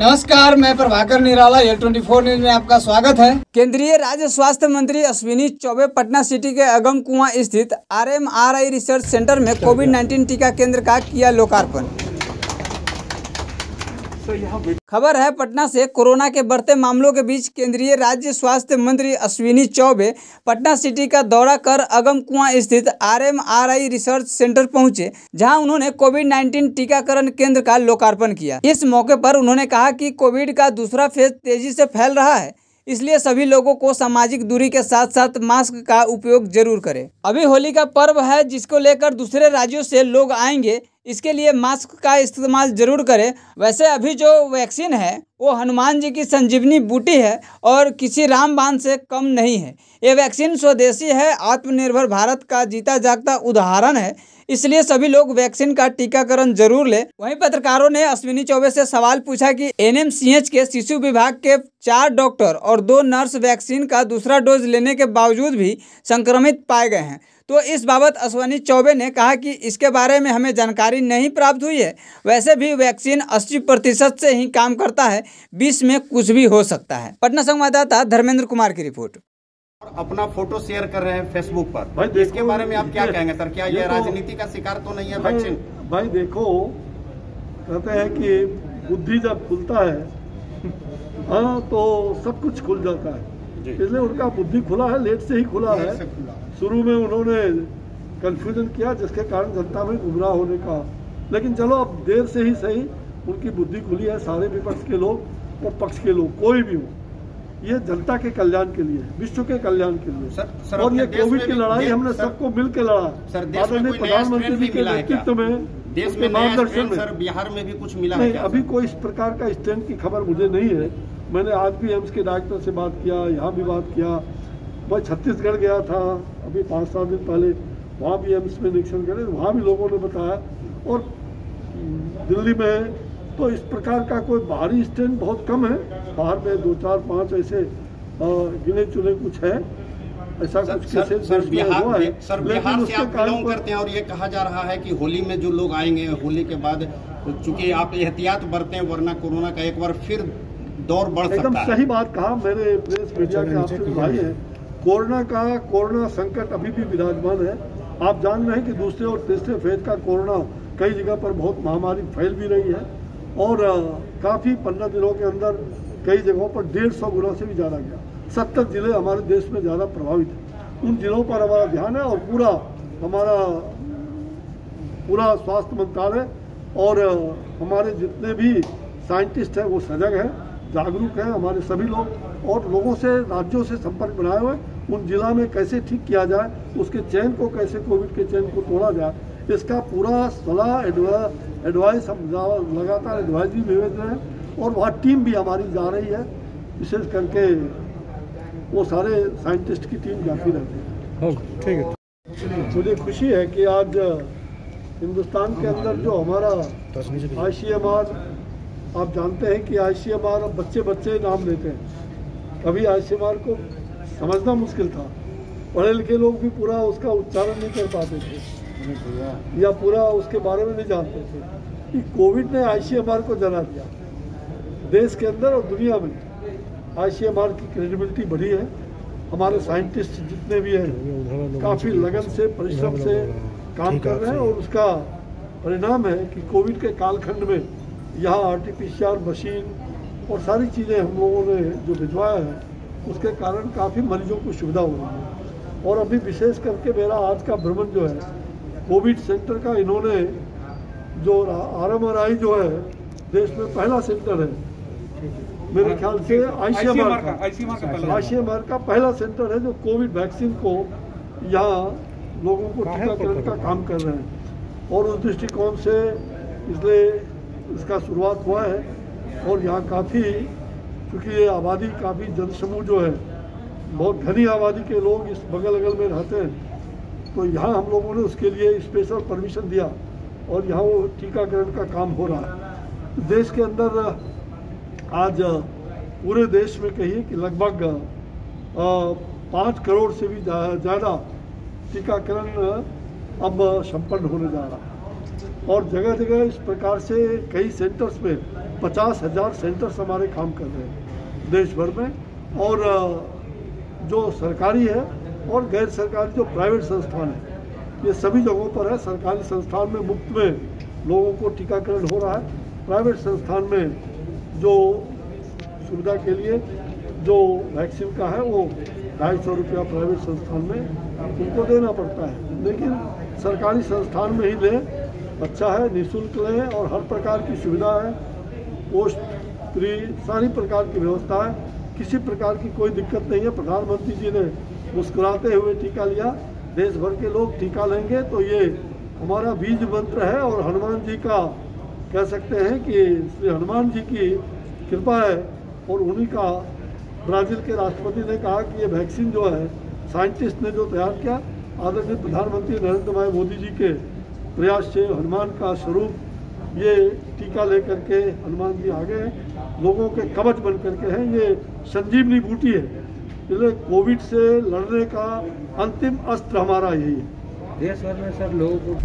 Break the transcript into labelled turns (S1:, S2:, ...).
S1: नमस्कार, मैं प्रभाकर निराला, L24 news में आपका स्वागत है। केंद्रीय राज्य स्वास्थ्य मंत्री अश्विनी चौबे पटना सिटी के अगम कुआं स्थित RMRI रिसर्च सेंटर में कोविड-19 टीका केंद्र का किया लोकार्पण। खबर है पटना से। कोरोना के बढ़ते मामलों के बीच केंद्रीय राज्य स्वास्थ्य मंत्री अश्विनी चौबे पटना सिटी का दौरा कर अगम कुआं स्थित RMRI रिसर्च सेंटर पहुंचे, जहां उन्होंने कोविड-19 टीकाकरण केंद्र का लोकार्पण किया। इस मौके पर उन्होंने कहा कि कोविड का दूसरा फेज तेजी से फैल रहा है, इसलिए सभी लोगों को सामाजिक दूरी के साथ साथ मास्क का उपयोग जरूर करें। अभी होली का पर्व है, जिसको लेकर दूसरे राज्यों से लोग आएंगे, इसके लिए मास्क का इस्तेमाल जरूर करें। वैसे अभी जो वैक्सीन है वो हनुमान जी की संजीवनी बूटी है और किसी रामबाण से कम नहीं है। ये वैक्सीन स्वदेशी है, आत्मनिर्भर भारत का जीता जागता उदाहरण है, इसलिए सभी लोग वैक्सीन का टीकाकरण जरूर लें। वहीं पत्रकारों ने अश्विनी चौबे से सवाल पूछा कि NMCH के शिशु विभाग के 4 डॉक्टर और 2 नर्स वैक्सीन का दूसरा डोज लेने के बावजूद भी संक्रमित पाए गए हैं। तो इस बाबत अश्विनी चौबे ने कहा कि इसके बारे में हमें जानकारी नहीं प्राप्त हुई है। वैसे भी वैक्सीन 80% से ही काम करता है, 20 में कुछ भी हो सकता है। पटना संवाददाता धर्मेंद्र कुमार की रिपोर्ट।
S2: अपना फोटो शेयर कर रहे हैं फेसबुक पर भाई, इसके बारे में आप क्या कहेंगे सर? क्या ये राजनीति का शिकार तो नहीं है वैक्सीन?
S3: भाई देखो, कहते हैं कि बुद्धि जब खुलता है हाँ तो सब कुछ खुल जाता है, इसलिए उनका बुद्धि खुला है, लेट से ही खुला है। शुरू में उन्होंने कंफ्यूजन किया, जिसके कारण जनता में गुमराह होने का, लेकिन चलो अब देर से ही सही उनकी बुद्धि खुली है। सारे विपक्ष के लोग और पक्ष के लोग, कोई भी हो, ये जनता के कल्याण के लिए, विश्व के कल्याण के लिए। और ये कोविड की लड़ाई हमने सबको मिल के लड़ा। प्रधानमंत्री जी के नेतृत्व में,
S2: देश में मार्गदर्शन में, बिहार में भी कुछ मिला है?
S3: अभी कोई इस प्रकार का स्टैंड की खबर मुझे नहीं है। मैंने आज भी एम्स के डॉक्टर से बात किया, यहाँ भी बात किया। मैं छत्तीसगढ़ गया था अभी 5-7 दिन पहले, वहाँ भी एम्स में निरीक्षण करे, वहाँ भी लोगों ने बताया। और दिल्ली में तो इस प्रकार का कोई बाहरी स्टैंड बहुत कम है। बाहर में 2, 4, 5 ऐसे गिने चुने कुछ है, ऐसा कुछ केसेस
S2: सर बिहार से आप बिलोंग करते हैं और ये कहा जा रहा है कि होली में जो लोग आएंगे, होली के बाद चूंकि आप एहतियात बरतें, वरना कोरोना का एक बार फिर दौर बढ़ सकता है।
S3: एकदम सही बात कहा मेरे प्रेस मीडिया के आपसे भाई है। कोरोना संकट अभी भी विराजमान है। आप जान रहे हैं कि दूसरे और तीसरे फेज का कोरोना कई जगह पर बहुत महामारी फैल भी रही है और काफ़ी 15 दिनों के अंदर कई जगहों पर 150 गुना से भी ज़्यादा गया। 70 जिले हमारे देश में ज़्यादा प्रभावित हैं। उन जिलों पर हमारा ध्यान है और पूरा स्वास्थ्य मंत्रालय और हमारे जितने भी साइंटिस्ट हैं वो सजग हैं, जागरूक हैं। हमारे सभी लोग और लोगों से, राज्यों से संपर्क बनाए हुए, उन जिला में कैसे ठीक किया जाए, उसके चेन को कैसे, कोविड के चेन को तोड़ा जाए, इसका पूरा सलाह एडवाइस हम लगातार एडवाइजरी भी भेज रहे हैं। और वहाँ टीम भी हमारी जा रही है, विशेष करके वो सारे साइंटिस्ट की टीम जाती रहती है।
S1: ठीक है,
S3: मुझे खुशी है कि आज हिंदुस्तान के अंदर जो हमारा ICMR, आप जानते हैं कि ICMR अब बच्चे नाम लेते हैं। कभी ICMR को समझना मुश्किल था, पढ़े लिखे लोग भी पूरा उसका उच्चारण नहीं कर पाते थे या पूरा उसके बारे में नहीं जानते थे कि कोविड ने ICMR को जला दिया। देश के अंदर और दुनिया में ICMR की क्रेडिबिलिटी बढ़ी है। हमारे साइंटिस्ट जितने भी हैं काफ़ी लगन से, परिश्रम से काम कर रहे हैं और उसका परिणाम है कि कोविड के कालखंड में यहाँ RT-PCR मशीन और सारी चीज़ें हम लोगों ने जो भिजवाया है, उसके कारण काफ़ी मरीजों को सुविधा हो रही है। और अभी विशेष करके मेरा आज का भ्रमण जो है कोविड सेंटर का, इन्होंने जो RMRI जो है देश में पहला सेंटर है मेरे ख्याल से, ICMR का पहला सेंटर है जो कोविड वैक्सीन को यहाँ लोगों को टीकाकरण का काम कर रहे हैं। और उस दृष्टिकोण से इसलिए इसका शुरुआत हुआ है। और यहाँ काफ़ी, क्योंकि ये आबादी काफ़ी जनसमूह जो है, बहुत घनी आबादी के लोग इस बगल अगल में रहते हैं, तो यहाँ हम लोगों ने उसके लिए स्पेशल परमिशन दिया और यहाँ वो टीकाकरण का काम हो रहा है। देश के अंदर आज पूरे देश में कहिए कि लगभग 5 करोड़ से भी ज़्यादा टीकाकरण अब संपन्न होने जा रहा है। और जगह जगह इस प्रकार से कई सेंटर्स में 50,000 सेंटर्स हमारे काम कर रहे हैं देश भर में। और जो सरकारी है और गैर सरकारी जो प्राइवेट संस्थान है, ये सभी जगहों पर है। सरकारी संस्थान में मुफ्त में लोगों को टीकाकरण हो रहा है। प्राइवेट संस्थान में जो सुविधा के लिए जो वैक्सीन का है वो 250 रुपया प्राइवेट संस्थान में उनको देना पड़ता है, लेकिन सरकारी संस्थान में ही लें, अच्छा है, निःशुल्क लें और हर प्रकार की सुविधा है, पोस्ट फ्री सारी प्रकार की व्यवस्था है, किसी प्रकार की कोई दिक्कत नहीं है। प्रधानमंत्री जी ने मुस्कुराते हुए टीका लिया, देश भर के लोग टीका लेंगे तो ये हमारा बीज मंत्र है और हनुमान जी का कह सकते हैं कि श्री हनुमान जी की कृपा है। और उन्हीं का ब्राज़ील के राष्ट्रपति ने कहा कि ये वैक्सीन जो है साइंटिस्ट ने जो तैयार किया, आदरणीय प्रधानमंत्री नरेंद्र भाई मोदी जी के प्रयास से हनुमान का स्वरूप ये टीका लेकर के हनुमान जी आगे हैं, लोगों के कवच बन करके हैं। ये संजीवनी बूटी है, इसलिए कोविड से लड़ने का अंतिम अस्त्र हमारा यही है।
S1: देश भर में सर लोगों को